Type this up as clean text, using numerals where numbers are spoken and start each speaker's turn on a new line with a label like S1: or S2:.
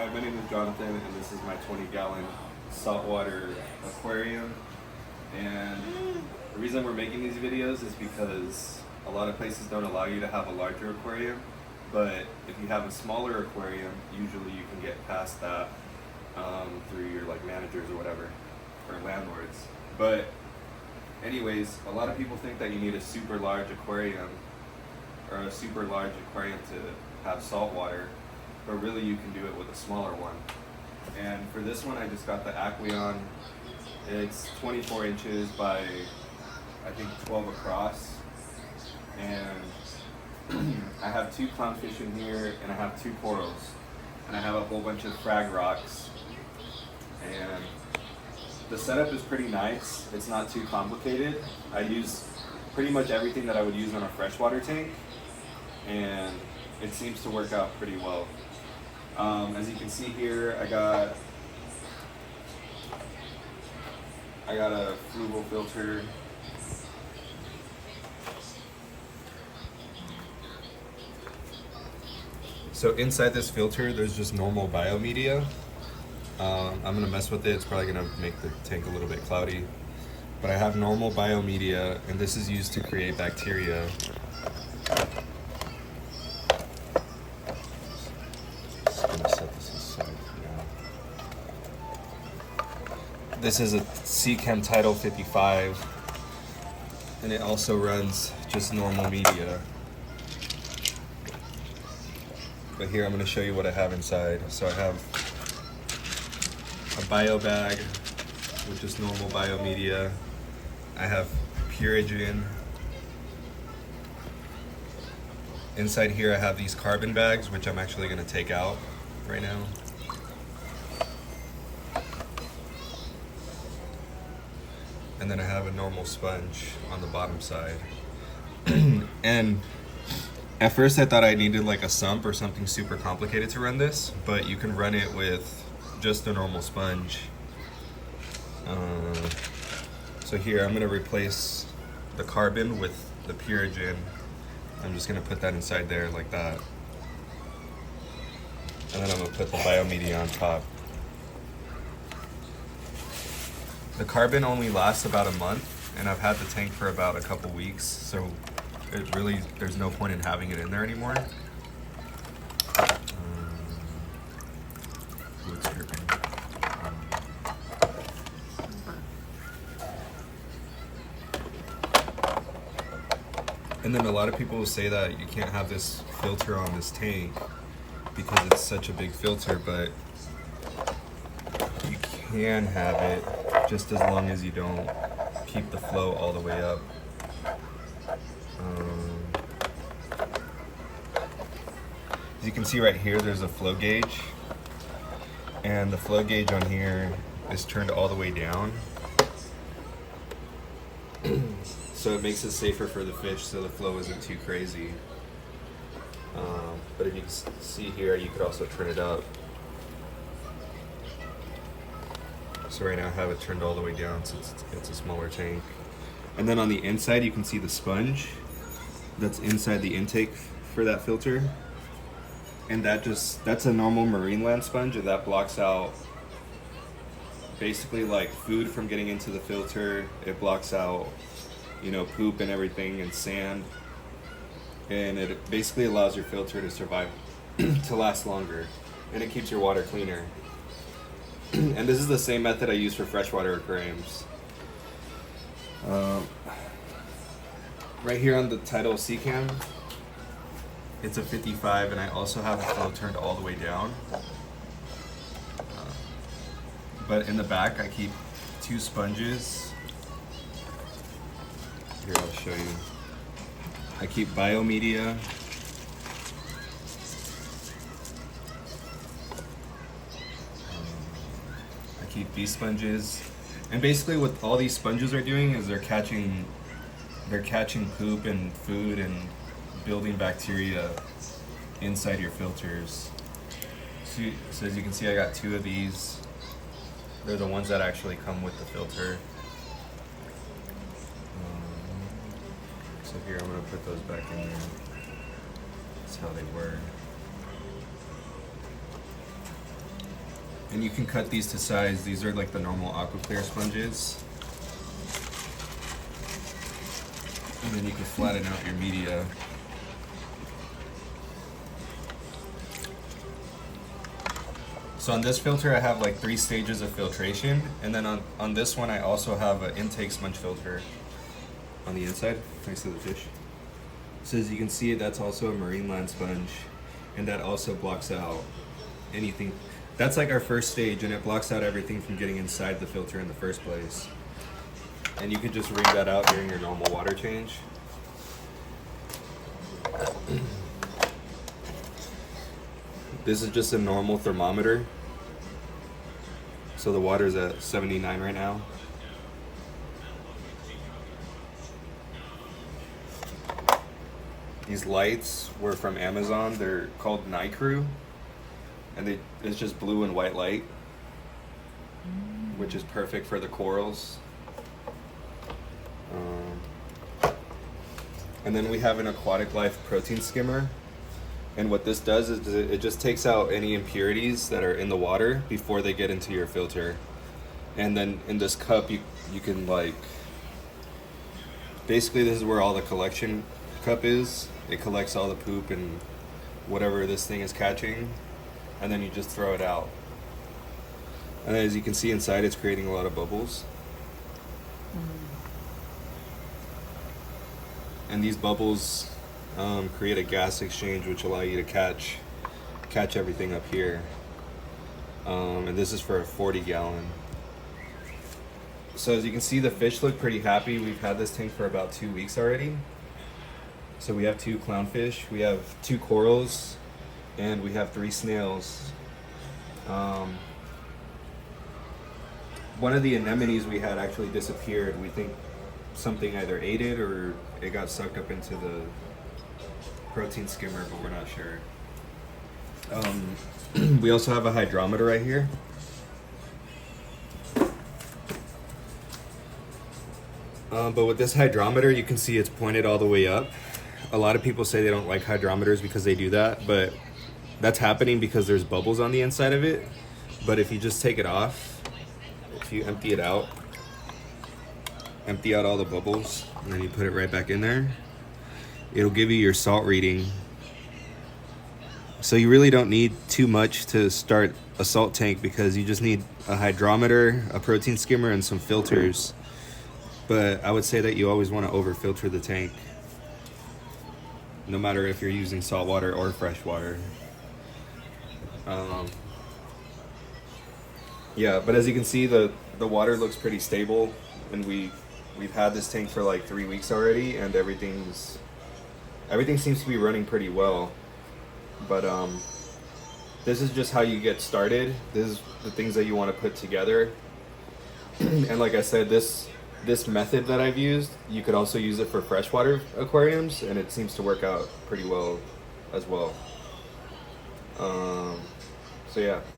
S1: Hi, my name is Jonathan, and this is my 20-gallon saltwater aquarium. And the reason we're making these videos is because a lot of places don't allow you to have a larger aquarium, but if you have a smaller aquarium, usually you can get past that through your managers or whatever, or landlords. But anyways, a lot of people think that you need a super large aquarium or a super large aquarium to have salt water, but really you can do it with a smaller one. And for this one, I just got the Aquarium. It's 24 inches by, I think, 12 across. And I have 2 clownfish in here, and I have 2 corals. And I have a whole bunch of frag rocks. And the setup is pretty nice. It's not too complicated. I use pretty much everything that I would use on a freshwater tank, and it seems to work out pretty well. As you can see here, I got a Fluval filter. So inside this filter, there's just normal biomedia. I'm gonna mess with it. It's probably gonna make the tank a little bit cloudy. But I have normal biomedia, and this is used to create bacteria. Just gonna set this aside for now. This is a Seachem Tidal 55, and it also runs just normal media. But here I'm gonna show you what I have inside. So I have a bio bag with just normal biomedia. I have Purigen. Inside here I have these carbon bags, which I'm actually going to take out right now. And then I have a normal sponge on the bottom side. And at first I thought I needed a sump or something super complicated to run this, but you can run it with just a normal sponge. So here I'm going to replace the carbon with the Purigen. I'm just going to put that inside there like that. And then I'm going to put the biomedia on top. The carbon only lasts about a month, and I've had the tank for about a couple weeks, so there's no point in having it in there anymore. And then a lot of people will say that you can't have this filter on this tank because it's such a big filter, but you can have it just as long as you don't keep the flow all the way up. As you can see right here, there's a flow gauge, and the flow gauge on here is turned all the way down. So it makes it safer for the fish, so the flow isn't too crazy. But if you can see here, you could also turn it up. So right now I have it turned all the way down since it's a smaller tank. And then on the inside, you can see the sponge that's inside the intake for that filter. And that's a normal marine land sponge, and that blocks out basically food from getting into the filter. It blocks out poop and everything, and sand, and it basically allows your filter to survive to last longer, and it keeps your water cleaner. And this is the same method I use for freshwater aquariums. Right here on the Tidal Seachem, it's a 55, and I also have the flow turned all the way down. But in the back I keep 2 sponges. Here, I'll show you. I keep biomedia. I keep these sponges. And basically what all these sponges are doing is they're catching poop and food and building bacteria inside your filters. So as you can see, I got 2 of these. They're the ones that actually come with the filter. So here, I'm going to put those back in there. That's how they work. And you can cut these to size. These are like the normal Aquaclear sponges. And then you can flatten out your media. So on this filter I have like 3 stages of filtration, and then on this one I also have an intake sponge filter on the inside next to the fish. So as you can see, that's also a marine land sponge, and that also blocks out anything. That's like our first stage, and it blocks out everything from getting inside the filter in the first place. And you can just wring that out during your normal water change. This is just a normal thermometer. So the water's at 79 right now. These lights were from Amazon. They're called Night Crew, and it's just blue and white light, which is perfect for the corals. And then we have an Aquaticlife protein skimmer. And what this does is it just takes out any impurities that are in the water before they get into your filter. And then in this cup, you can like, basically this is where all the collection cup is. It collects all the poop and whatever this thing is catching, and then you just throw it out. And as you can see inside, it's creating a lot of bubbles. And these bubbles create a gas exchange, which allow you to catch everything up here. And this is for a 40 gallon. So as you can see, the fish look pretty happy. We've had this tank for about 2 weeks already. So we have 2 clownfish, we have 2 corals, and we have 3 snails. One of the anemones we had actually disappeared. We think something either ate it or it got sucked up into the protein skimmer, but we're not sure. We also have a hydrometer right here. But with this hydrometer, you can see it's pointed all the way up. A lot of people say they don't like hydrometers because they do that, but that's happening because there's bubbles on the inside of it. But if you just take it off, if you empty it out, empty out all the bubbles, and then you put it right back in there, it'll give you your salt reading. So you really don't need too much to start a salt tank, because you just need a hydrometer, a protein skimmer, and some filters. But I would say that you always want to over filter the tank, no matter if you're using saltwater or freshwater. Yeah, but as you can see, the water looks pretty stable, and we've had this tank for like 3 weeks already, and everything seems to be running pretty well. But this is just how you get started. This is the things that you want to put together. And like I said, this method that I've used, you could also use it for freshwater aquariums, and it seems to work out pretty well as well. So yeah.